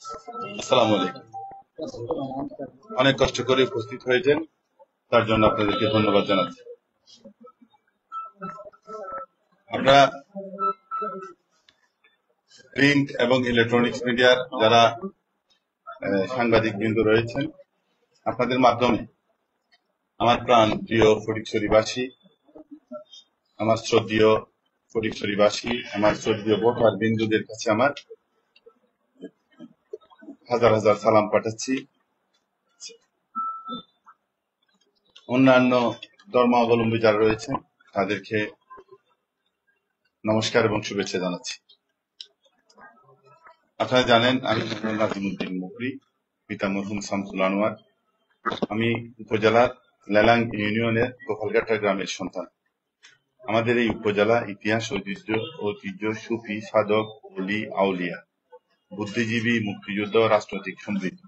আসসালামু আলাইকুম। অনেক কষ্ট করে উপস্থিত হয়েছেন, তার জন্য আপনাদেরকে ধন্যবাদ জানাচ্ছি। আমরা প্রিন্ট এবং ইলেকট্রনিক্স মিডিয়ার যারা সাংবাদিক বৃন্দ রয়েছেন, আপনাদের মাধ্যমে আমার প্রাণ প্রিয় ফটিকছড়িবাসী, আমার শ্রদ্ধেয় ফটিকছড়িবাসী, আমার শ্রদ্ধেয় ভোটার বিন্দুদের কাছে আমার হাজার হাজার সালাম পাঠাচ্ছি। অন্যান্য ধর্মাবলম্বী যারা রয়েছেন তাদেরকে নমস্কার এবং শুভেচ্ছা জানাচ্ছি। আপনারা জানেন আমি নাজিমুদ্দিন মুকরি, পিতা মরহুম শামসুল আনোয়ার। আমি উপজেলার লেলাং ইউনিয়নের গোপালঘাটা গ্রামের সন্তান। আমাদের এই উপজেলা ইতিহাস, ঐতিহ্য, সুফি, সাধক, অলি, আউলিয়া, বুদ্ধিজীবী, মুক্তিযুদ্ধ, রাজনৈতিক সমৃদ্ধ।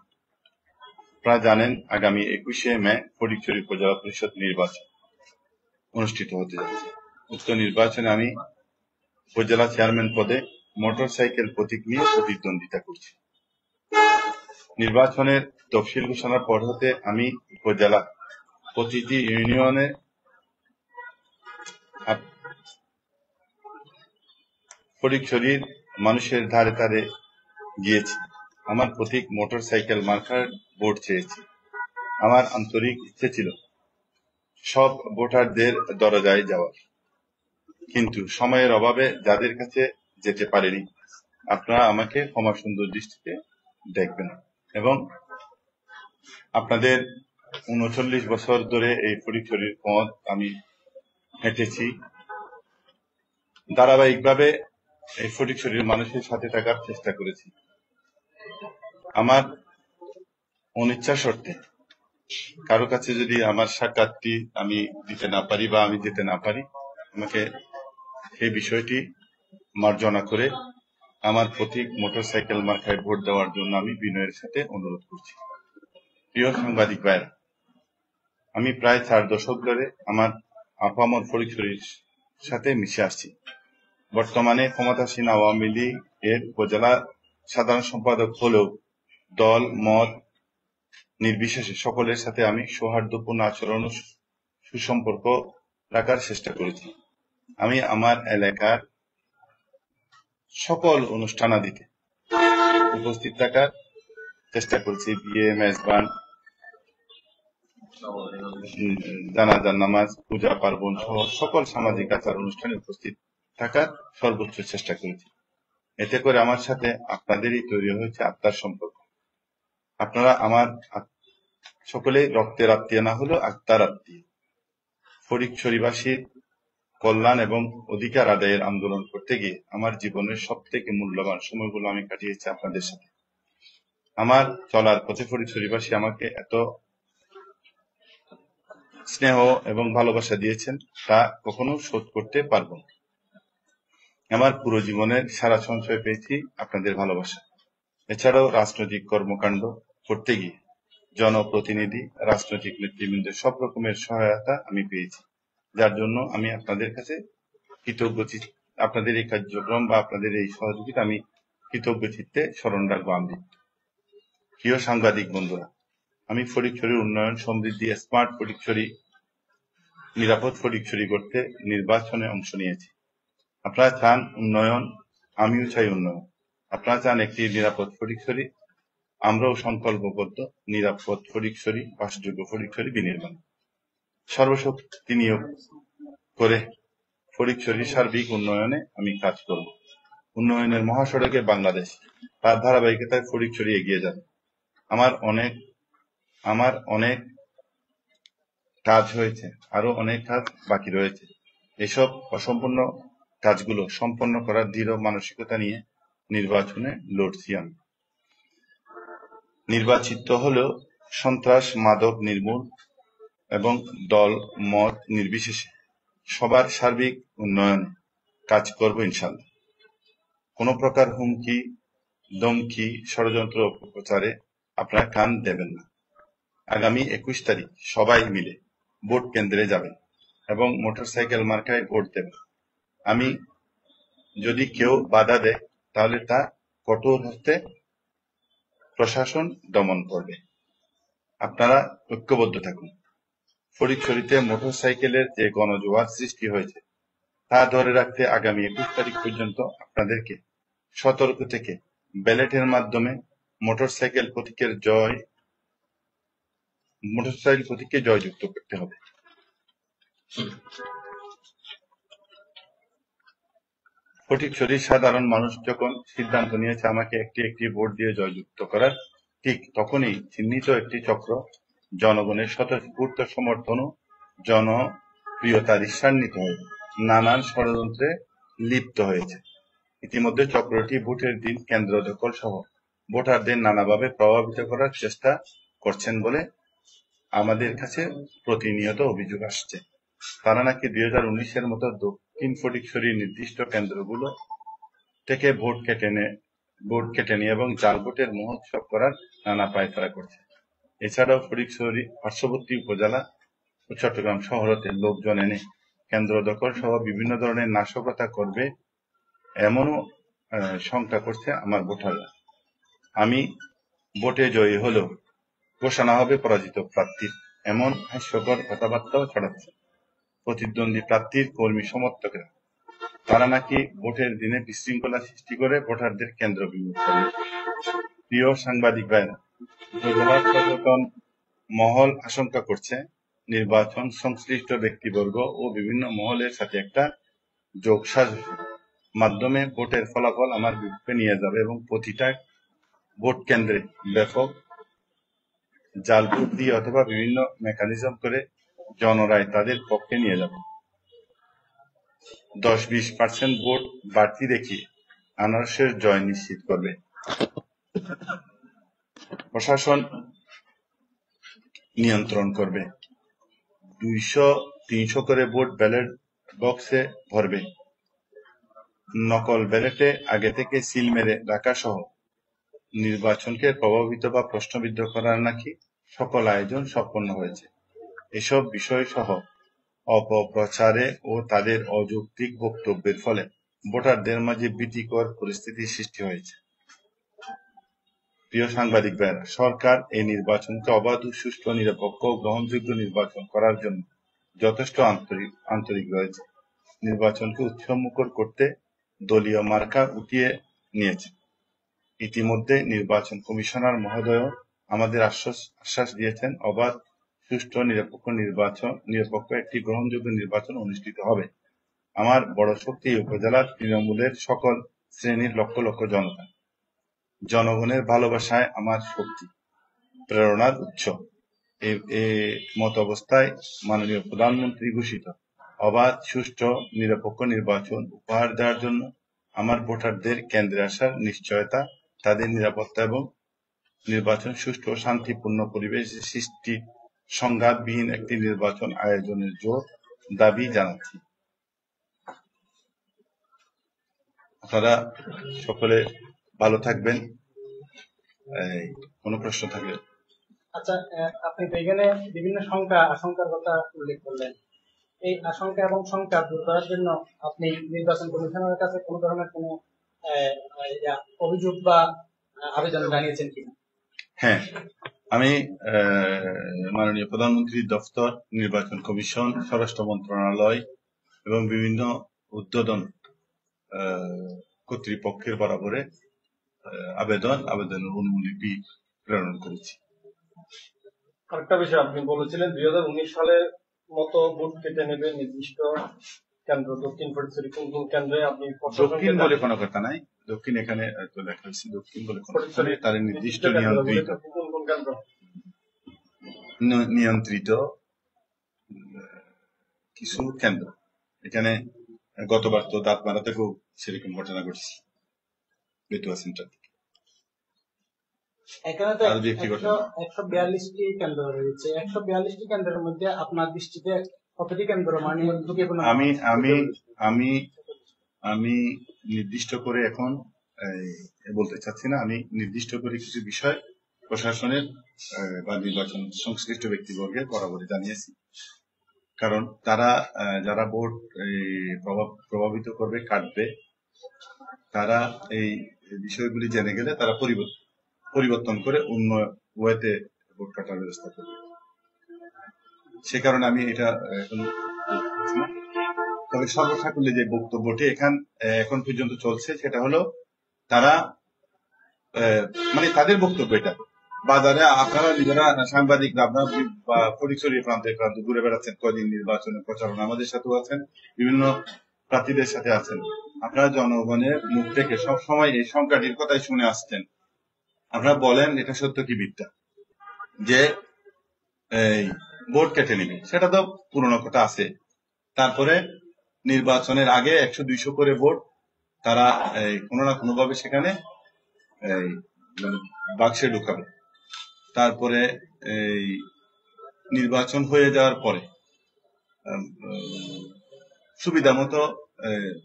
আপনারা জানেন আগামী 21শে মে ফটিকছড়ি উপজেলা পরিষদ নির্বাচন অনুষ্ঠিত হতে যাচ্ছে। উক্ত নির্বাচনে আমি উপজেলা চেয়ারম্যান পদে মোটরসাইকেল প্রতীক নিয়ে প্রতিদ্বন্দ্বিতা করছি। নির্বাচনের তফসিল ঘোষণার পর হতে আমি উপজেলা প্রতিটি ইউনিয়নে ফটিকছড়ির মানুষের ধারে ধারে গিয়েছি। আমার প্রতীক মোটরসাইকেল মার্কার ভোট চেয়েছি। আমার আন্তরিক ইচ্ছে ছিল সব ভোটারদের দরজায় যাওয়ার, কিন্তু সময়ের অভাবে যাদের কাছে যেতে পারেনি, আপনারা আমাকে ক্ষমা সুন্দর দৃষ্টিতে দেখবেন। এবং আপনাদের 39 বছর ধরে এই ফটিকছড়ির পথ আমি হেঁটেছি। ধারাবাহিকভাবে এই ফটিকছড়ির মানুষের সাথে থাকার চেষ্টা করেছি। আমার অনিচ্ছা সত্ত্বে কারো কাছে যদি আমার সাক্ষাৎটি আমি দিতে না পারি বা আমি দিতে না পারি, আমাকে সেই বিষয়টি মার্জনা করে আমার প্রতীক মোটরসাইকেল মার্কায় ভোট দেওয়ার জন্য আমি বিনয়ের সাথে অনুরোধ করছি। প্রিয় সাংবাদিক ভাইরা, আমি প্রায় 4 দশক ধরে আমার আপামর ফটিকছড়ির সাথে মিশে আসছি। বর্তমানে ক্ষমতাসীন আওয়ামী লীগ এর উপজেলা সাধারণ সম্পাদক হলেও দল মত নির্বিশেষে সকলের সাথে আমি সৌহার্দ্যপূর্ণ আচরণ ও সুসম্পর্ক রাখার চেষ্টা করেছি। আমি আমার এলাকার সকল অনুষ্ঠানাদিতে উপস্থিত থাকার চেষ্টা করেছি। বিয়ে, মেজবান, জানাজার নামাজ, পূজা পার্বণ সহ সকল সামাজিক আচার অনুষ্ঠানে উপস্থিত থাকার সর্বোচ্চ চেষ্টা করেছি। এতে করে আমার সাথে আপনাদেরই তৈরি হয়েছে আত্মার সম্পর্ক। আপনারা আমার সকলেই রক্তের আত্মীয় না হলেও আত্মার আত্মীয়। ফটিকছড়িবাসীর কল্যাণ এবং অধিকার আদায়ের আন্দোলন করতে গিয়ে আমার জীবনের সব থেকে মূল্যবান সময়গুলো আমি কাটিয়েছি আপনাদের সাথে। আমার চলার পথে ফটিকছড়িবাসী আমাকে এত স্নেহ এবং ভালোবাসা দিয়েছেন, তা কখনো শোধ করতে পারবো না। আমার পুরো জীবনের সারা সঞ্চয় পেয়েছি আপনাদের ভালোবাসা। এছাড়াও রাজনৈতিক কর্মকাণ্ড করতে গিয়ে জনপ্রতিনিধি, রাজনৈতিক নেতৃবৃন্দের সব রকমের সহায়তা আমি পেয়েছি, যার জন্য আমি আপনাদের কাছে কৃতজ্ঞ। আপনাদের এই কার্যক্রম বা আপনাদের এই সহযোগিতা আমি কৃতজ্ঞ চিত্তে স্মরণ রাখবো। আমি প্রিয় সাংবাদিক বন্ধুরা, আমি ফটিকছড়ির উন্নয়ন, সমৃদ্ধি, স্মার্ট ফটিকছড়ি, নিরাপদ ফটিকছড়ি করতে নির্বাচনে অংশ নিয়েছি। আপনারা চান উন্নয়ন, আমিও চাই উন্নয়ন। আপনারা চান একটি নিরাপদ ফটিকছড়ি, আমরাও সংকল্পবদ্ধ নিরাপদ ফটিকছড়ি, বাসযোগ্য ফটিকছড়ি বিনির্মাণ, সর্বশক্তি নিয়োগ করে ফটিকছড়ির সার্বিক উন্নয়নে আমি কাজ করব। উন্নয়নের মহাসড়কে বাংলাদেশ, তার ধারাবাহিকতায় ফটিকছড়ি এগিয়ে যাবে। আমার অনেক কাজ হয়েছে, আরো অনেক কাজ বাকি রয়েছে। এসব অসম্পূর্ণ কাজগুলো সম্পন্ন করার দৃঢ় মানসিকতা নিয়ে নির্বাচনে লড়ছি আমি। নির্বাচিত হলেও সন্ত্রাস, মাদক নির্মূল এবং দল মত নির্বিশেষে সবার সার্বিক উন্নয়নে কাজ করব ইনশাল্লাহ। কোন প্রকার হুমকি, ধমকি, ষড়যন্ত্র, অপপ্রচারে আপনারা কান দেবেন না। আগামী 21 তারিখ সবাই মিলে ভোট কেন্দ্রে যাবেন এবং মোটরসাইকেল মার্কায় ভোট দেবেন। আমি যদি কেউ বাধা দেয় তাহলে তা কঠোর হস্তে প্রশাসন দমন করবে। আপনারা ঐক্যবদ্ধ থাকুন। ফটিকছড়িতে মোটরসাইকেলের যে গণজোয়ার সৃষ্টি হয়েছে তা ধরে রাখতে আগামী 21 তারিখ পর্যন্ত আপনাদেরকে সতর্ক থেকে ব্যালটের মাধ্যমে মোটরসাইকেল প্রতীককে জয়যুক্ত করতে হবে। ফটিকছড়ির সাধারণ মানুষ যখন সিদ্ধান্ত নিয়েছে আমাকে একটি একটি ভোট দিয়ে জয়যুক্ত করার, ঠিক তখনই চিহ্নিত একটি চক্র জনগণের স্বতঃস্ফূর্ত সমর্থন ও জনপ্রিয়তার ঈর্ষান্বিত হয়ে নানান ষড়যন্ত্রে লিপ্ত হয়েছে। ইতিমধ্যে চক্রটি ভোটের দিন কেন্দ্র দখল সহ ভোটারদের নানাভাবে প্রভাবিত করার চেষ্টা করছেন বলে আমাদের কাছে প্রতিনিয়ত অভিযোগ আসছে। তারা নাকি 2019-এর মতো দক্ষিণ ফটিকছড়ির নির্দিষ্ট কেন্দ্রগুলো থেকে ভোট কেটে নিয়ে এবং জাল ভোটের মহোৎসব করার নানা পায়তারা করছে। এছাড়াও ফটিকছড়ি পার্শ্ববর্তী উপজেলা ও চট্টগ্রাম শহরতে লোকজন এনে কেন্দ্র দখল সহ বিভিন্ন ধরনের নাশকতা করবে এমনও শঙ্কা করছে আমার ভোটাররা। আমি ভোটে জয়ী হলেও ঘোষণা হবে পরাজিত প্রার্থীর, এমন হাস্যকর কথাবার্তাও ছড়াচ্ছে প্রতিদ্বন্দ্বী প্রার্থীর কর্মী সমর্থকেরা। তারা নাকি ভোটের দিনে বিশৃঙ্খলা সৃষ্টি করে ভোটারদের কেন্দ্র বিমুখ করবে। প্রিয় সাংবাদিক ভাইরা, উপজেলার সচেতন মহল আশঙ্কা করছে নির্বাচন সংশ্লিষ্ট ব্যক্তিবর্গ ও বিভিন্ন মহলের সাথে একটা যোগসাজশের মাধ্যমে ভোটের ফলাফল আমার বিপক্ষে নিয়ে যাবে এবং প্রতিটা ভোট কেন্দ্রে ব্যাপক জাল ভোট দিয়ে অথবা বিভিন্ন মেকানিজম করে জনরায় তাদের পক্ষে নিয়ে যাবে। 10-20% ভোট বাড়তি দেখিয়ে আনারসের জয় নিশ্চিত করবে। প্রশাসন নিয়ন্ত্রণ করবে। 200-300 করে ভোট ব্যালট বক্সে ভরবে। নকল ব্যালটে আগে থেকে সিল মেরে রাখা সহ নির্বাচনকে প্রভাবিত বা প্রশ্নবিদ্ধ করার নাকি সকল আয়োজন সম্পন্ন হয়েছে। এসব বিষয় সহ অপপ্রচারে ও তাদের অযৌক্তিক বক্তব্যের ফলে ভোটারদের মাঝে ভীতিকর পরিস্থিতির সৃষ্টি হয়েছে। প্রিয় সাংবাদিক ভাইরা, সরকার এই নির্বাচনকে অবাধ, সুষ্ঠু, নিরপেক্ষ ও গ্রহণযোগ্য নির্বাচন করার জন্য যথেষ্ট আন্তরিক রয়েছে। নির্বাচনকে উৎসবমুখর করতে দলীয় মার্কা উঠিয়ে নিয়েছে। ইতিমধ্যে নির্বাচন কমিশনার মহোদয় আমাদের আশ্বাস দিয়েছেন অবাধ, সুষ্ঠু, নিরপেক্ষ একটি গ্রহণযোগ্য নির্বাচন অনুষ্ঠিত হবে। আমার বড় শক্তি এই উপজেলার তৃণমূলের সকল শ্রেণীর লক্ষ লক্ষ জনতা। জনগণের ভালোবাসায় আমার শক্তি, প্রেরণার উৎস। এই মত অবস্থায় মাননীয় প্রধানমন্ত্রী ঘোষিত অবাধ, সুষ্ঠু, নিরপেক্ষ নির্বাচন উপহার দেওয়ার জন্য আমার ভোটারদের কেন্দ্রে আসার নিশ্চয়তা, তাদের নিরাপত্তা এবং নির্বাচন সুষ্ঠু ও শান্তিপূর্ণ পরিবেশে সৃষ্টি, সংঘাতবিহীন একটি নির্বাচন আয়োজনের জোর দাবি জানাচ্ছি। আপনারা সকলে ভালো থাকবেন। কোনো প্রশ্ন থাকলে। আচ্ছা, আপনি তো এখানে বিভিন্ন আশঙ্কার কথা উল্লেখ করলেন। এই আশঙ্কা এবং শঙ্কা দূর করার জন্য আপনি নির্বাচন কমিশনের কাছে কোন ধরনের কোন অভিযোগ বা আবেদন জানিয়েছেন কিনা? হ্যাঁ, আমি মাননীয় প্রধানমন্ত্রীর দফতর, নির্বাচন কমিশন, স্বরাষ্ট্র মন্ত্রণালয় এবং বিভিন্ন উদ্বোধন কর্তৃপক্ষের বরাবরে আবেদনের অনুলিপি প্রেরণ করেছি। আরেকটা বিষয় আপনি বলেছিলেন 2019 সালের মতো ভোট কেটে নেবে নির্দিষ্ট কেন্দ্র, দক্ষিণ ফটিকছড়ি কোন কোন কেন্দ্রে আপনি দক্ষিণ বলে কোনো কথা নাই, দক্ষিণ এখানে তো লেখা হয়েছে, দক্ষিণ বলে কোনো কথা নেই, তার নির্দিষ্ট নিয়ন্ত্রিত কিছু কেন্দ্র। এখানে গতবার তো দাঁতমারা থেকেও সেরকম ঘটনা ঘটছে বেতুয়া সেন্টার থেকে। এখানে তো 142টি কেন্দ্র রয়েছে। 142টি কেন্দ্রের মধ্যে আপনার দৃষ্টিতে কতটি কেন্দ্র মানে আমি নির্দিষ্ট করে এখন বলতে চাচ্ছি না। আমি নির্দিষ্ট করে কিছু বিষয় প্রশাসনের বা নির্বাচন সংশ্লিষ্ট ব্যক্তিবর্গের বরাবরই জানিয়েছি। কারণ তারা যারা ভোট প্রভাবিত করবে, কাটবে, তারা এই বিষয়গুলি জেনে গেলে তারা পরিবর্তন করে অন্য ওয়েতে ভোট কাটার ব্যবস্থা করবে। সে কারণে আমি এটা এখন বলছি না। তবে সর্বসাকুল্যে যে বক্তব্যটি এখন পর্যন্ত চলছে সেটা হলো তারা মানে তাদের বক্তব্য এটা, বাজারে আপনারা নিজেরা সাংবাদিকরা আপনারা ফটিকছড়ি প্রান্তে প্রান্তে ঘুরে বেড়াচ্ছেন, কদিন নির্বাচনের প্রচারণা আমাদের সাথেও আছেন, বিভিন্ন প্রার্থীদের সাথে আছেন, আপনারা জনগণের মুখ থেকে সবসময় এই সংখ্যাটির কথাই শুনে আসছেন। আপনারা বলেন এটা সত্য কি মিথ্যা যে এই ভোট কেটে নেবে, সেটা তো পুরনো কথা আছে। তারপরে নির্বাচনের আগে 100-200 করে ভোট তারা কোনো না কোনো ভাবে সেখানে এই বাক্সে ঢুকাবে। তারপরে এই নির্বাচন হয়ে যাওয়ার পরে সুবিধা মতো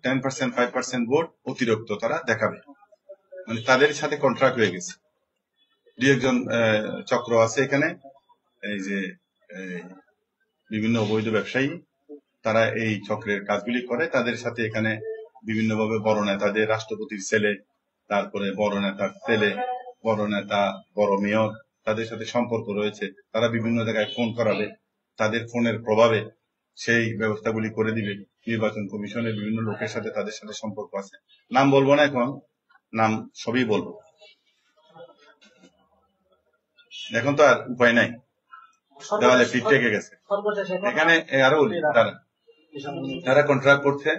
10% 5% ভোট অতিরিক্ত তারা দেখাবে, মানে তাদের সাথে কন্ট্রাক্ট হয়ে গেছে। দু একজন চক্র আছে এখানে, এই যে বিভিন্ন অবৈধ ব্যবসায়ী, তারা এই চক্রের কাজগুলি করে। তাদের সাথে এখানে বিভিন্নভাবে বড় নেতাদের, রাষ্ট্রপতির ছেলে, তারপরে বড় নেতার ছেলে, বড় নেতা, বড় মেয়র, তাদের সাথে সম্পর্ক রয়েছে। তারা বিভিন্ন জায়গায় ফোন করাবে, তাদের ফোনের প্রভাবে সেই ব্যবস্থাগুলি করে দিবে। নির্বাচন কমিশনের বিভিন্ন লোকের সাথে তাদের সাথে সম্পর্ক আছে, নাম বলবো না এখন, নাম সবই বলবো, এখন তো আর উপায় নাই, দেওয়ালে পিঠ টেকে গেছে। এখানে আরো তারা কন্ট্রাক্ট করছে,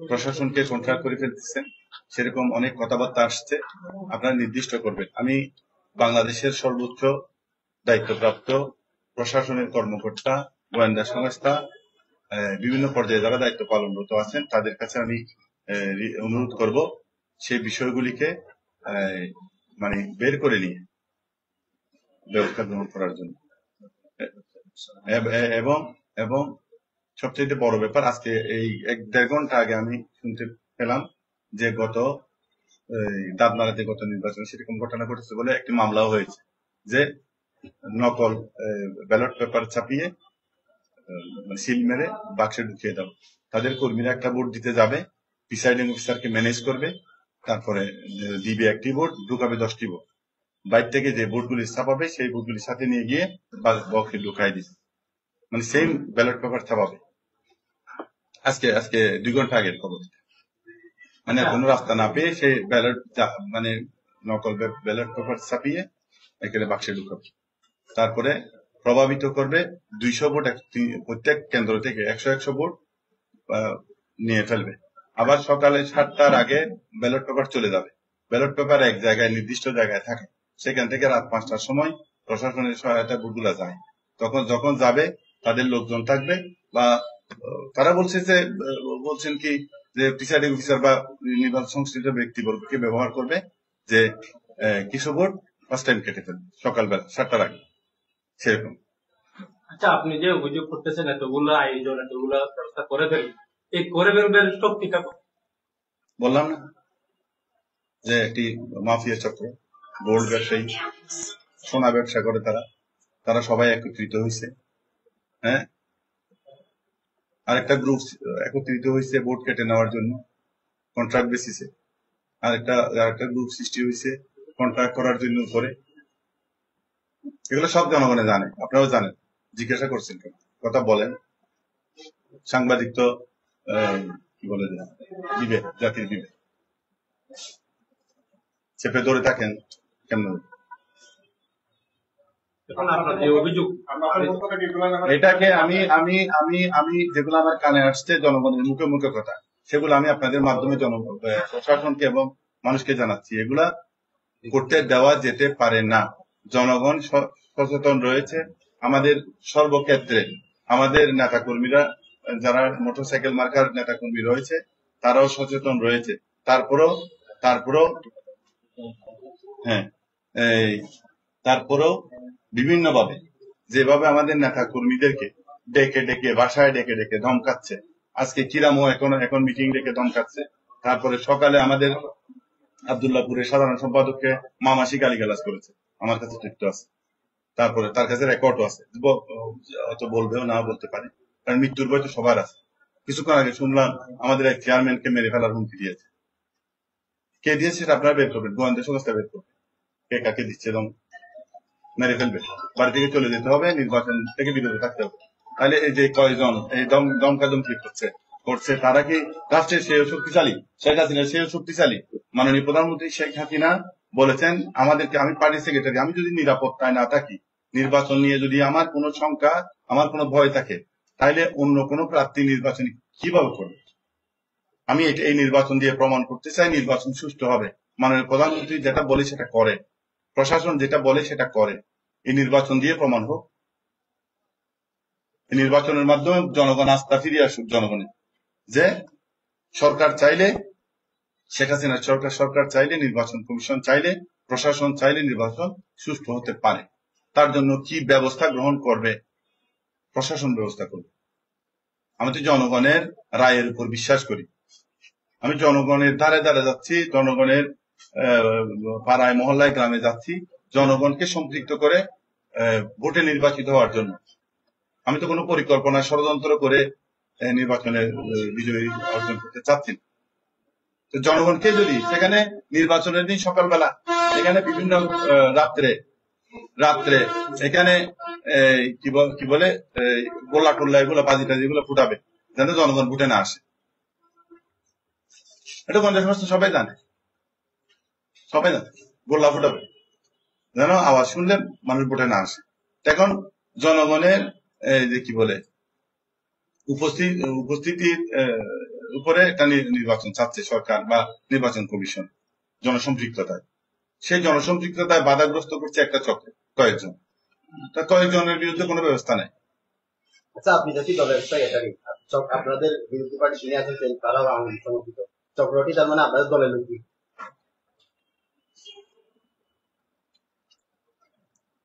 প্রশাসনকে কন্ট্রাক্ট করে ফেলতেছে, সেরকম অনেক কথাবার্তা আসছে। আপনারা নির্দিষ্ট করবেন। আমি বাংলাদেশের সর্বোচ্চ দায়িত্বপ্রাপ্ত প্রশাসনের কর্মকর্তা, গোয়েন্দা সংস্থা, বিভিন্ন পর্যায়ে যারা দায়িত্ব পালনরত আছেন তাদের কাছে আমি অনুরোধ করব সেই বিষয়গুলিকে মানে বের করে নিয়ে ব্যবস্থা গ্রহণ করার জন্য। এবং সবচেয়ে বড় ব্যাপার, আজকে এই 1-1.5 ঘন্টা আগে আমি শুনতে পেলাম যে দাবনারাতে গত নির্বাচনে সেরকম ঘটনা ঘটেছে বলে একটি মামলাও হয়েছে, যে নকল ব্যালট পেপার ছাপিয়ে সিল মেরে বাক্সে ঢুকিয়ে দাও। তাদের কর্মীরা একটা ভোট দিতে যাবে, প্রিসাইডিং অফিসারকে ম্যানেজ করবে, তারপরে দিবে একটি ভোট, ঢুকাবে 10টি ভোট। বাইরে থেকে যে ভোটগুলি ছাপাবে সেই ভোটগুলি সাথে নিয়ে গিয়ে বক্সে ঢুকাই দিবে, মানে সেম ব্যালট পেপার ছাপাবে। আজকে 2 ঘন্টা আগের খবর। মানে কোনো রাস্তা না পেয়ে সেই ব্যালট মানে নকল ব্যালট পেপার ছাপিয়ে এখানে বাক্সে ঢুকাবে। তারপরে প্রভাবিত করবে 200 ভোট, প্রত্যেক কেন্দ্র থেকে 100 ভোট নিয়ে ফেলবে। আবার সকালে 7টার আগে ব্যালট পেপার চলে যাবে। ব্যালট পেপার এক জায়গায় নির্দিষ্ট জায়গায় থাকে, সেখান থেকে রাত 5টার সময় প্রশাসনের সহায়তা ভোটগুলা যায়। যখন যাবে তাদের লোকজন থাকবে, বা তারা বলছেন কি যে প্রিসাইডিং অফিসার বা নির্বাচন সংশ্লিষ্ট ব্যক্তিবর্গকে ব্যবহার করবে যে কিছু ভোট ফার্স্ট টাইম কেটে ফেলবে সকালবেলা 7টার আগে, সেরকম। আচ্ছা, আপনি যে অভিযোগ করতেছেন এতগুলো আয়োজন, এতগুলো ব্যবস্থা করে ফেলবেন, এই করে ফেলবেন শক্তিটা বললাম না যে একটি মাফিয়া চক্র, গোল্ড ব্যবসায়ী, সোনা ব্যবসা করে তারা সবাই একত্রিত হয়েছে। হ্যাঁ, আরেকটা গ্রুপ একত্রিত হয়েছে ভোট কেটে নেওয়ার জন্য কন্ট্রাক্ট বেসিসে, আরেকটা গ্রুপ সৃষ্টি হয়েছে কন্ট্রাক্ট করার জন্য করে। এগুলো সব জনগণে জানে, আপনারাও জানেন, জিজ্ঞাসা করছেন কেন, কথা বলেন। সাংবাদিক তো কি বলে বিবেক, জাতির বিবেক, চেপে ধরে থাকেন কেমন? এটাকে আমি যেগুলো আমার কানে আসছে জনগণের মুখে মুখে কথা, সেগুলো আমি আপনাদের মাধ্যমে প্রশাসনকে এবং মানুষকে জানাচ্ছি। এগুলা করতে দেওয়া যেতে পারে না। জনগণ সচেতন রয়েছে, আমাদের সর্বক্ষেত্রে আমাদের নেতাকর্মীরা, যারা মোটরসাইকেল মার্কার নেতাকর্মী রয়েছে, তারাও সচেতন রয়েছে। তারপরেও বিভিন্নভাবে যেভাবে আমাদের নেতা কর্মীদেরকে ডেকে বাসায় ডেকে ধমকাচ্ছে, আজকে কিরামও এখন মিটিং ডেকে ধমকাচ্ছে। তারপরে সকালে আমাদের আব্দুল্লাহপুরের সাধারণ সম্পাদককে মামাসি গালিগালাজ করেছে, আমার কাছে তথ্য আছে, তারপরে তার কাছে রেকর্ডও আছে, হয়তো বলবেও না বলতে পারে, কারণ মৃত্যুর ভয় তো সবার আছে। কিছুক্ষণ আগে শুনলাম আমাদের এক চেয়ারম্যানকে মেরে ফেলার হুমকি দিয়েছে। কে দিয়েছে সেটা আপনারা বের করবেন, গোয়েন্দা সংস্থা বের করবেন। কে কাকে দিচ্ছে এবং মেরে ফেলবে, বাড়ি থেকে চলে যেতে হবে, নির্বাচন থেকে বিরত থাকতে হবে। তাহলে এই যে কয়জন এই দমকাদমকি করছে তারা কি রাষ্ট্রের সেও শক্তিশালী? শেখ হাসিনা সেও শক্তিশালী? মাননীয় প্রধানমন্ত্রী শেখ হাসিনা বলেছেন আমাদেরকে, আমি পার্টি সেক্রেটারি, আমি যদি নিরাপত্তায় না থাকি, নির্বাচন নিয়ে যদি আমার কোনো শঙ্কা, আমার কোনো ভয় থাকে, তাহলে অন্য কোনো প্রার্থী নির্বাচন কিভাবে করবে? আমি এই নির্বাচন দিয়ে প্রমাণ করতে চাই নির্বাচন সুষ্ঠু হবে। মাননীয় প্রধানমন্ত্রী যেটা বলে সেটা করে, প্রশাসন যেটা বলে সেটা করে। এই নির্বাচন দিয়ে প্রমাণ হোক। এই নির্বাচনের মাধ্যমে জনগণ আস্থা ফিরিয়ে আসুক জনগণের, যে সরকার চাইলে, শেখ হাসিনার সরকার চাইলে, নির্বাচন কমিশন চাইলে, প্রশাসন চাইলে নির্বাচন সুষ্ঠু হতে পারে। তার জন্য কি ব্যবস্থা গ্রহণ করবে? প্রশাসন ব্যবস্থা করবে। আমি তো জনগণের রায়ের উপর বিশ্বাস করি। আমি জনগণের ধারে ধারে যাচ্ছি, জনগণের পাড়ায় মহল্লায় গ্রামে যাচ্ছি, জনগণকে সম্পৃক্ত করে ভোটে নির্বাচিত হওয়ার জন্য। আমি তো কোনো পরিকল্পনা ষড়যন্ত্র করে নির্বাচনে বিজয়ী অর্জন করতে চাচ্ছি না। তো জনগণকে যদি সেখানে নির্বাচনের দিন সকালবেলা এখানে বিভিন্ন রাত্রে এখানে কি বলে গোল্লা টোল্লা এগুলো বাজি টাজি এগুলো ফুটাবে, যেন জনগণ ভোটে না আসে। এটা গঞ্জা সমস্ত সবাই জানে, গোল্লা ফুটাবে যেন আওয়াজ শুনলে মানুষ ভোটে না আসে। এখন জনগণের যে কি বলে উপস্থিতির উপরে একটা নির্বাচন চাচ্ছে সরকার বা নির্বাচন কমিশন জনসম্পৃক্ততায়। সেই জনসম্পৃক্ততায় বাধাগ্রস্ত করছে একটা চক্র, কয়েকজন। তা কয়েকজনের বিরুদ্ধে কোনো ব্যবস্থা নেই। আচ্ছা, আপনি যদি দলের সেক্রেটারি, আপনাদের বিরোধী পার্টি শুনে আছেন তারাও আওয়ামী লীগ সমর্থিত, চক্রটি তার মানে আপনাদের দলের লোক?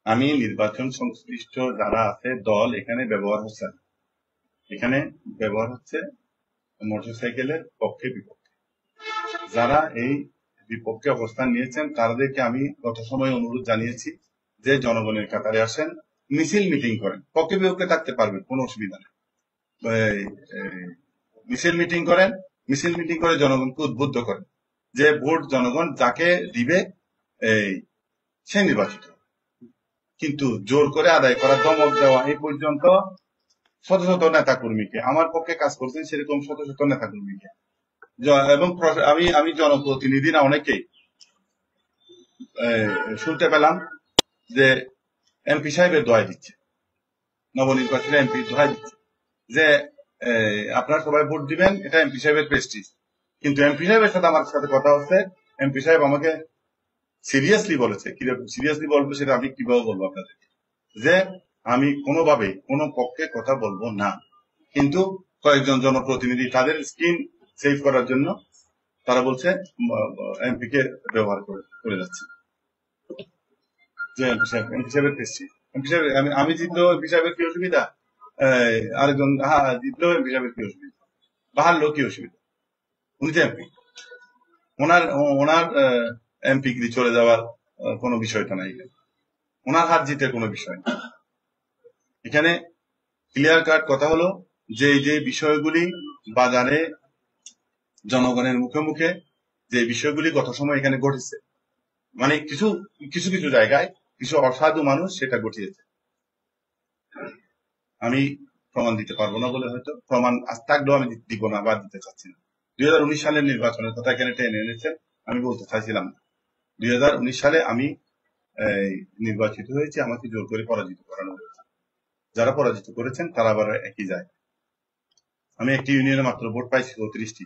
আমি নির্বাচন সংশ্লিষ্ট যারা আছে দল এখানে ব্যবহার হচ্ছে, এখানে ব্যবহার হচ্ছে মোটরসাইকেলের পক্ষে বিপক্ষে। যারা এই বিপক্ষে অবস্থান নিয়েছেন তাদেরকে আমি গত সময় অনুরোধ জানিয়েছি যে জনগণের কাতারে আসেন, মিছিল মিটিং করেন, পক্ষে বিপক্ষে থাকতে পারবেন, কোনো অসুবিধা নেই। মিছিল মিটিং করে জনগণকে উদ্বুদ্ধ করেন যে ভোট জনগণ যাকে দিবে সে নির্বাচিত। কিন্তু জোর করে আদায় করা, দমক দেওয়া, এই পর্যন্ত শত শত নেতা কর্মীকে, আমার পক্ষে কাজ করছেন সেরকম শত শত নেতা কর্মীকে এবং আমি জনপ্রতিনিধিরা অনেকেই শুনতে পেলাম যে এমপি সাহেবের দোহাই দিচ্ছে, নবনির্বাচিত এমপি দোহাই দিচ্ছে যে আপনারা সবাই ভোট দিবেন, এটা এমপি সাহেবের প্রেস্টিজ। কিন্তু এমপি সাহেবের সাথে আমার সাথে কথা হচ্ছে, এমপি সাহেব আমাকে সিরিয়াসলি বলেছে, কিরকম সিরিয়াসলি বলবো সেটা আমি কিভাবে বলবো আপনাদেরকে, যে আমি কোনোভাবে কোনো পক্ষে কথা বলবো না, কিন্তু কয়েকজন জনপ্রতিনিধি তাদের স্কিন সেভ করার জন্য তারা বলছে এমপি কে ব্যবহার করে যাচ্ছে, যে এমপি সাহেবের প্রেস্টিজ। এমপি সাহেব আমি জিতলেও এমপি সাহেবের কি অসুবিধা, আরেকজন জিতলেও এমপি সাহেবের কি অসুবিধা, বাহারলেও কি অসুবিধা, উনি তো এমপি, ওনার এমপি গিরি চলে যাওয়ার কোনো বিষয়টা নাই, ওনার হার জিতের কোনো বিষয় না। এখানে ক্লিয়ার কাট কথা হলো যে যে বিষয়গুলি বাজারে জনগণের মুখে মুখে যে বিষয়গুলি গত সময় এখানে ঘটেছে, মানে কিছু কিছু জায়গায় কিছু অসাধু মানুষ সেটা ঘটিয়েছে। আমি প্রমাণ দিতে পারবো না বলে হয়তো, প্রমাণ আজ থাকলেও আমি দিব না বা দিতে চাচ্ছি না। 2019 সালের নির্বাচনের কথা এখানে টেনে এনেছেন, আমি বলতে চাইছিলাম না। 2019 সালে আমি নির্বাচিত হয়েছি, আমাকে জোর করে পরাজিত করানো হয়েছে। যারা পরাজিত করেছেন তারা আবার একই যায়। আমি একটি ইউনিয়নে মাত্র ভোট পাইছি 34টি,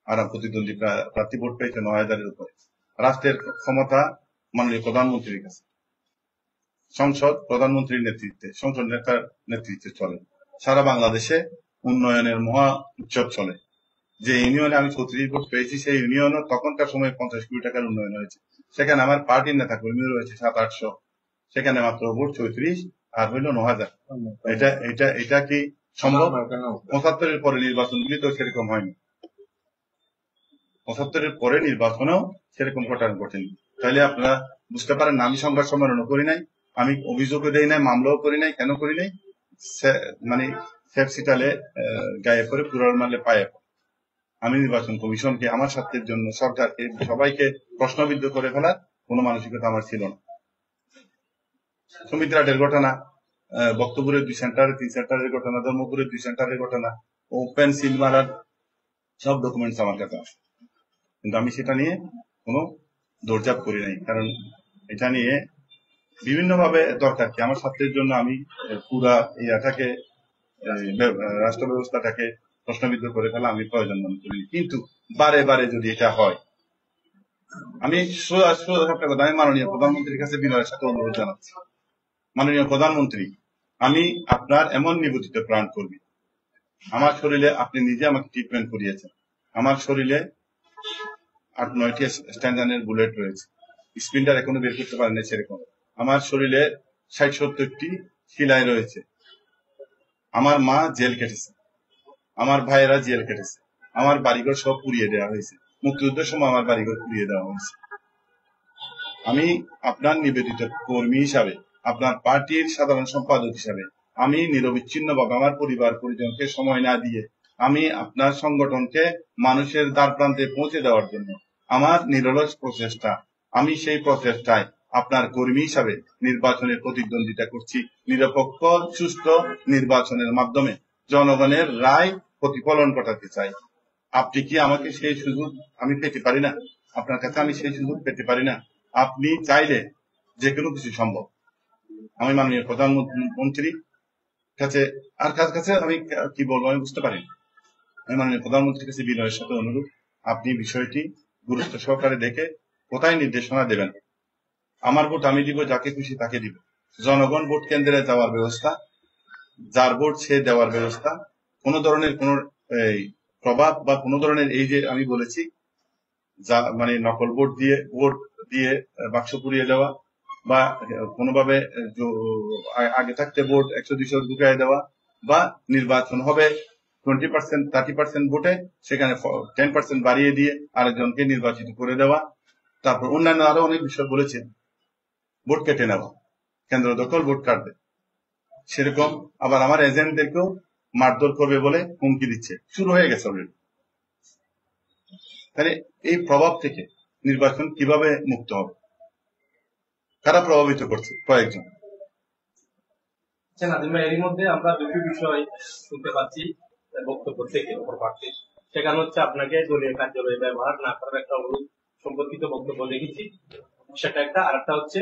আর প্রতিদ্বন্দ্বী প্রার্থী ভোট পেয়েছে 9000-এর উপরে। রাষ্ট্রের ক্ষমতা মাননীয় প্রধানমন্ত্রীর কাছে, সংসদ প্রধানমন্ত্রীর নেতৃত্বে, সংসদ নেতার নেতৃত্বে চলে। সারা বাংলাদেশে উন্নয়নের মহা উৎসব চলে। যে ইউনিয়নে আমি 36 ভোট পেয়েছি, সেই ইউনিয়নও তখনকার সময় 50 কোটি টাকার উন্নয়ন হয়েছে। সেখানে আমার পার্টির নেতা কর্মী রয়েছে 700-800, সেখানে মাত্র ভোট 34 আর হইল 9000। এটা কি সম্ভব? 75-এর পরে নির্বাচনগুলি তো সেরকম হয়নি, 75-এর পরে নির্বাচনেও সেরকম ঘটনা ঘটেনি। তাইলে আপনারা বুঝতে পারেন না, আমি সংবাদ সম্মেলনও করি নাই, আমি অভিযোগও দেই নাই, মামলাও করি নাই। কেন করি নাই? মানে সেফসিটালে গায়ে পরে পুরার মারলে পায়ে। আমি নির্বাচন কমিশনকে, আমার স্বার্থের জন্য সরকারকে, সবাইকে প্রশ্নবিদ্ধ করে ফেলার কোনো মানসিকতা আমার ছিল না। সুমিত্রাটের ঘটনা, বক্তপুরের 2 সেন্টারে 3 সেন্টারের ঘটনা, ধর্মপুরের 2 সেন্টারের ঘটনা, ওপেন সিল মারার সব ডকুমেন্টস আমার কাছে আছে, কিন্তু আমি সেটা নিয়ে কোনো দৌড়ঝাঁপ করি নাই, কারণ এটা নিয়ে বিভিন্ন ভাবে দরকার কি আমার ছাত্রের জন্য আমি পুরা ইয়াটাকে রাষ্ট্র ব্যবস্থাটাকে প্রশ্নবিদ্ধ করে ফেলা আমি প্রয়োজন মনে করি। কিন্তু বারে বারে যদি এটা হয়, আমি আমি মাননীয় প্রধানমন্ত্রীর কাছে বিনয়ের সাথে অনুরোধ জানাচ্ছি, মাননীয় প্রধানমন্ত্রী, আমি আপনার এমন নিবেদিত প্রাণ কর্মী, আমার শরীরে আপনি নিজে আমাকে ট্রিটমেন্ট করিয়েছেন, আমার শরীরে 8-9টি স্ট্যান্ডার্ডের বুলেট রয়েছে, স্পিনটার এখনো বের করতে পারেন না সেরকম, আমার শরীরে 60-70টি সেলাই রয়েছে, আমার মা জেল কেটেছে, আমার ভাইয়েরা জেল কেটেছে, আমার বাড়িঘর সব পুড়িয়ে দেওয়া হয়েছে, মুক্তিযুদ্ধের সময় আমার বাড়িঘর পুড়িয়ে দেওয়া হয়েছে। আমি আপনার নিবেদিত কর্মী হিসাবে, আপনার পার্টির সাধারণ সম্পাদক হিসাবে আমি নিরবিচ্ছিন্নভাবে আমার পরিবার পরিজনকে সময় না দিয়ে আমি আপনার সংগঠনকে মানুষের দ্বার প্রান্তে পৌঁছে দেওয়ার জন্য আমার নিরলস প্রচেষ্টা, আমি সেই প্রচেষ্টায় আপনার কর্মী হিসাবে নির্বাচনের প্রতিদ্বন্দ্বিতা করছি। নিরপেক্ষ সুষ্ঠু নির্বাচনের মাধ্যমে জনগণের রায় প্রতিফলন ঘটাতে চাই। আপনি কি আমাকে সেই সুযোগ আমি পেতে পারি না? আপনার কাছে আমি সেই সুযোগ পেতে পারি না? আপনি চাইলে যে কোনো কিছু সম্ভব। আমি মাননীয় প্রধানমন্ত্রী কাছে আমি কি বলবো আমি বুঝতে পারি। আমি মাননীয় প্রধানমন্ত্রীর কাছে বিনয়ের সাথে অনুরোধ, আপনি বিষয়টি গুরুত্ব সহকারে দেখে কোথায় নির্দেশনা দেবেন। আমার ভোট আমি দিব, যাকে খুশি তাকে দিব। জনগণ ভোট কেন্দ্রে যাওয়ার ব্যবস্থা, যার ভোট সে দেওয়ার ব্যবস্থা, কোন ধরনের কোন প্রভাব বা কোন ধরনের এই যে আমি বলেছি যা মানে নকল ভোট দিয়ে বাক্স পুড়িয়ে দেওয়া বা কোনোভাবে আগে থাকতে ভোট 100-200 ঢুকাই দেওয়া বা নির্বাচন হবে 20%-30% ভোটে সেখানে 10% বাড়িয়ে দিয়ে আরেকজনকে নির্বাচিত করে দেওয়া, তারপর অন্যান্য আরো অনেক বিষয় বলেছেন, ভোট কেটে নেওয়া, কেন্দ্র দখল, ভোট কাটবে, সেরকম আবার আমার এজেন্টদেরকেও মারধর করবে বলে হুমকি দিচ্ছে, শুরু হয়ে গেছে অলরেডি। তাহলে এই প্রভাব থেকে নির্বাচন কিভাবে মুক্ত হবে? কারা প্রভাবিত করছে? কয়েকজন। এরই মধ্যে আমরা দুটি বিষয় শুনতে পাচ্ছি বক্তব্য থেকে অপর প্রার্থীর, সেখানে হচ্ছে আপনাকে দলীয় কার্যালয়ে ব্যবহার না করার একটা অনুরোধ সম্পর্কিত বক্তব্য দেখেছি, সেটা একটা। আর একটা হচ্ছে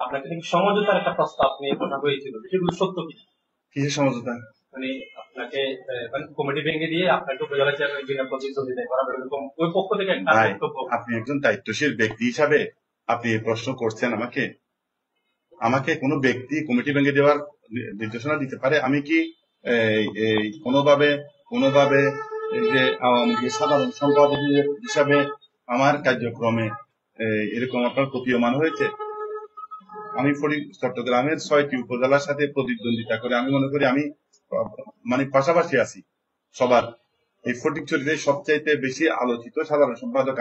আপনাকে সমঝোতার একটা প্রস্তাব নিয়ে কথা হয়েছিল, সেগুলো সত্য কি? কিসের সমঝোতা? মানে আপনাকে কমিটি ভেঙে দিয়ে আপনাকে উপজেলা চেয়ারম্যান বিনা প্রতিদ্বন্দ্বিতা করা, এরকম ওই পক্ষ থেকে একটা বক্তব্য। আপনি একজন দায়িত্বশীল ব্যক্তি হিসাবে আপনি এই প্রশ্ন করছেন আমাকে কোনো ব্যক্তি কমিটি ভেঙে দেওয়ার নির্দেশনা দিতে পারে? আমি কি কোনোভাবে যে আওয়ামী লীগের সাধারণ সম্পাদক হিসাবে আমার কার্যক্রমে এরকম আপনার প্রতীয়মান হয়েছে? আমি চট্টগ্রামের 6টি উপজেলার সাথে প্রতিদ্বন্দ্বিতা করে আমি মনে করি আমি মানে পাশাপাশি আছি সবার। এই ফটিকছড়িতে সবচাইতে বেশি আলোচিত সাধারণ সম্পাদক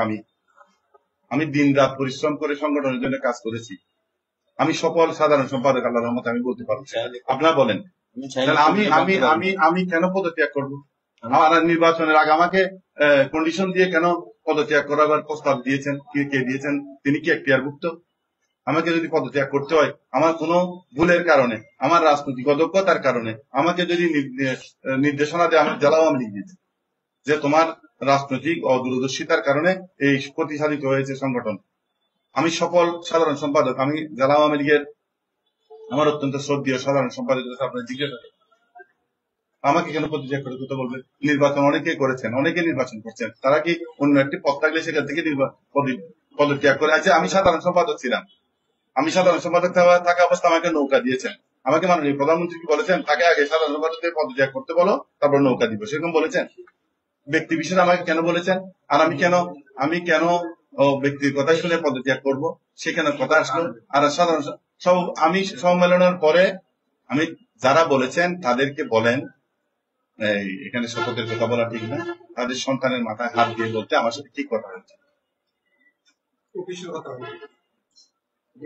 আমি দিন রাত পরিশ্রম করে সংগঠনের জন্য কাজ করেছি। আমি সকল সাধারণ সম্পাদক আল্লাহর রহমতে আমি বলতে পারছি। আপনারা বলেন আমি কেন পদত্যাগ করবো? আমার নির্বাচনের আগে আমাকে কন্ডিশন দিয়ে কেন পদত্যাগ করার প্রস্তাব দিয়েছেন? কে দিয়েছেন? তিনি কি এখতিয়ারভুক্ত? আমাকে যদি পদত্যাগ করতে হয় আমার কোনো ভুলের কারণে, আমার রাজনৈতিক অদক্ষতার কারণে আমাকে যদি নির্দেশনা দেয় আমার জেলা আওয়ামী লীগ দিয়েছে যে তোমার রাজনৈতিক অদূরদর্শিতার কারণে এই প্রতিসাধিত হয়েছে সংগঠন। আমি সকল সাধারণ সম্পাদক, আমি জেলা আওয়ামী লীগের আমার অত্যন্ত শ্রদ্ধেয় সাধারণ সম্পাদক আপনার জিজ্ঞাসা আমাকে কেন পদত্যাগ করে কথা বলবে? নির্বাচন অনেকে করেছেন, অনেকে নির্বাচন করছেন, তারা কি অন্য একটি পদ থাকলে সেখান থেকে পদত্যাগ করে? আচ্ছা, আমি সাধারণ সম্পাদক ছিলাম, আমি সাধারণ সম্পাদক থাকা অবস্থা আমাকে নৌকা দিয়েছেন, আমাকে মাননীয় প্রধানমন্ত্রী কি বলেছেন তাকে আগে সাধারণ সম্পাদকের পদত্যাগ করতে বলো তারপর নৌকা দিব, সেরকম বলেছেন? ব্যক্তি বিশেষ আমাকে কেন বলেছেন? আর আমি কেন ব্যক্তির কথা শুনে পদত্যাগ করব? সেখানে কথা আসলো। আর সাধারণ আমি সম্মেলনের পরে আমি যারা বলেছেন তাদেরকে বলেন এখানে শপথের কথা বলা ঠিক না, তাদের সন্তানের মাথায় হাত দিয়ে বলতে আমার সাথে ঠিক কথা হচ্ছে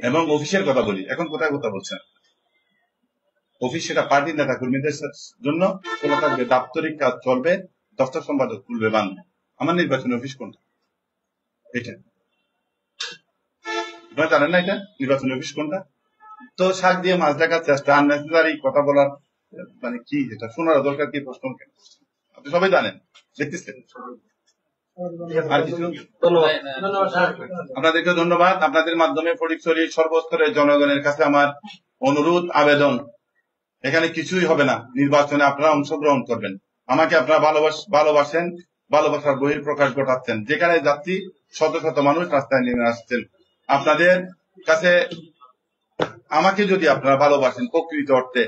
এবং অফিসের কথা বলি। এখন কোথায় কথা বলছেন? অফিস সেটা পার্টির নেতা কর্মীদের জন্য কোনো থাকবে, দাপ্তরিক কাজ চলবে, দফতর সম্পাদক খুলবে বাংলা। আমার নির্বাচনী অফিস কোনটা? এটা আপনারা জানেন না এটা নির্বাচনী অফিস কোনটা? তো শাক দিয়ে মাছ দেখার চেষ্টা, আননেসেসারি কথা বলার মানে কি, এটা শোনার দরকার কি? প্রশ্ন কেন? আপনি সবাই জানেন, দেখতেছেন। আর কিছু? ধন্যবাদ স্যার। আপনাদেরকে ধন্যবাদ। আপনাদের মাধ্যমে ফটিকছড়ির সর্বস্তরের জনগণের কাছে আমার অনুরোধ, আবেদন, এখানে কিছুই হবে না, নির্বাচনে আপনারা অংশগ্রহণ করবেন। আমাকে আপনারা ভালোবাসেন, ভালোবাসার বহির প্রকাশ ঘটাচ্ছেন। যেখানে যাচ্ছি শত শত মানুষ রাস্তায় নেমে আসছেন। আপনাদের কাছে আমাকে যদি আপনারা ভালোবাসেন প্রকৃত অর্থে,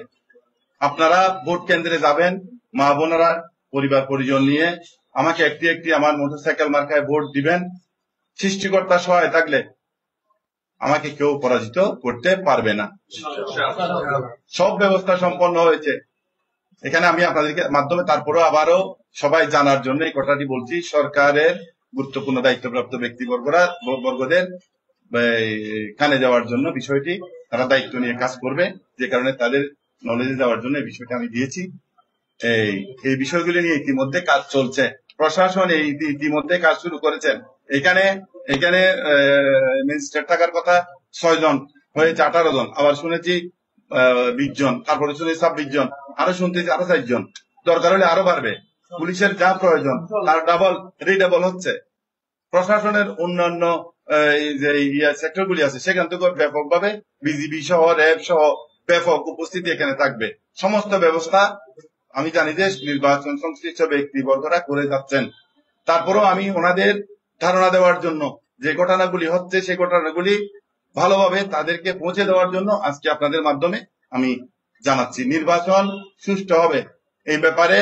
আপনারা ভোট কেন্দ্রে যাবেন, মা বোনেরা পরিবার পরিজন নিয়ে আমাকে একটি একটি আমার মোটরসাইকেল মার্কায় ভোট দিবেন। সৃষ্টিকর্তা সহায় থাকলে আমাকে কেউ পরাজিত করতে পারবে না। সব ব্যবস্থা সম্পন্ন হয়েছে এখানে। আমি আপনাদেরকে মাধ্যমে তারপরেও আবারও সবাই জানার জন্য এই কথাটি বলছি, সরকারের গুরুত্বপূর্ণ দায়িত্বপ্রাপ্ত ব্যক্তিবর্গদের কানে যাওয়ার জন্য বিষয়টি তারা দায়িত্ব নিয়ে কাজ করবে, যে কারণে তাদের নলেজে যাওয়ার জন্য এই বিষয়টা আমি দিয়েছি। এই বিষয়গুলি নিয়ে ইতিমধ্যে কাজ চলছে, প্রশাসন ইতিমধ্যে কাজ শুরু করেছেন। এখানে ম্যাজিস্ট্রেট থাকার কথা 6 জন, হয়েছে 18 জন, আবার শুনেছি 20 জন, তারপরে শুনেছি 26 জন, আরো শুনতেছি আরো 4 জন, দরকার হলে আরো বাড়বে। পুলিশের যা প্রয়োজন তার রিডাবল হচ্ছে। প্রশাসনের অন্যান্য যে সেক্টর গুলি আছে সেখান থেকে ব্যাপকভাবে বিজিবি সহ র্যাব সহ ব্যাপক উপস্থিতি এখানে থাকবে। সমস্ত ব্যবস্থা আমি জানি যে নির্বাচন সংশ্লিষ্ট ব্যক্তিবর্গরা করে যাচ্ছেন। তারপরেও আমি ওনাদের ধারণা দেওয়ার জন্য যে ঘটনাগুলি হচ্ছে সেই ঘটনাগুলি ভালোভাবে তাদেরকে পৌঁছে দেওয়ার জন্য আজকে আপনাদের মাধ্যমে আমি জানাচ্ছি। নির্বাচন সুষ্ঠু হবে এই ব্যাপারে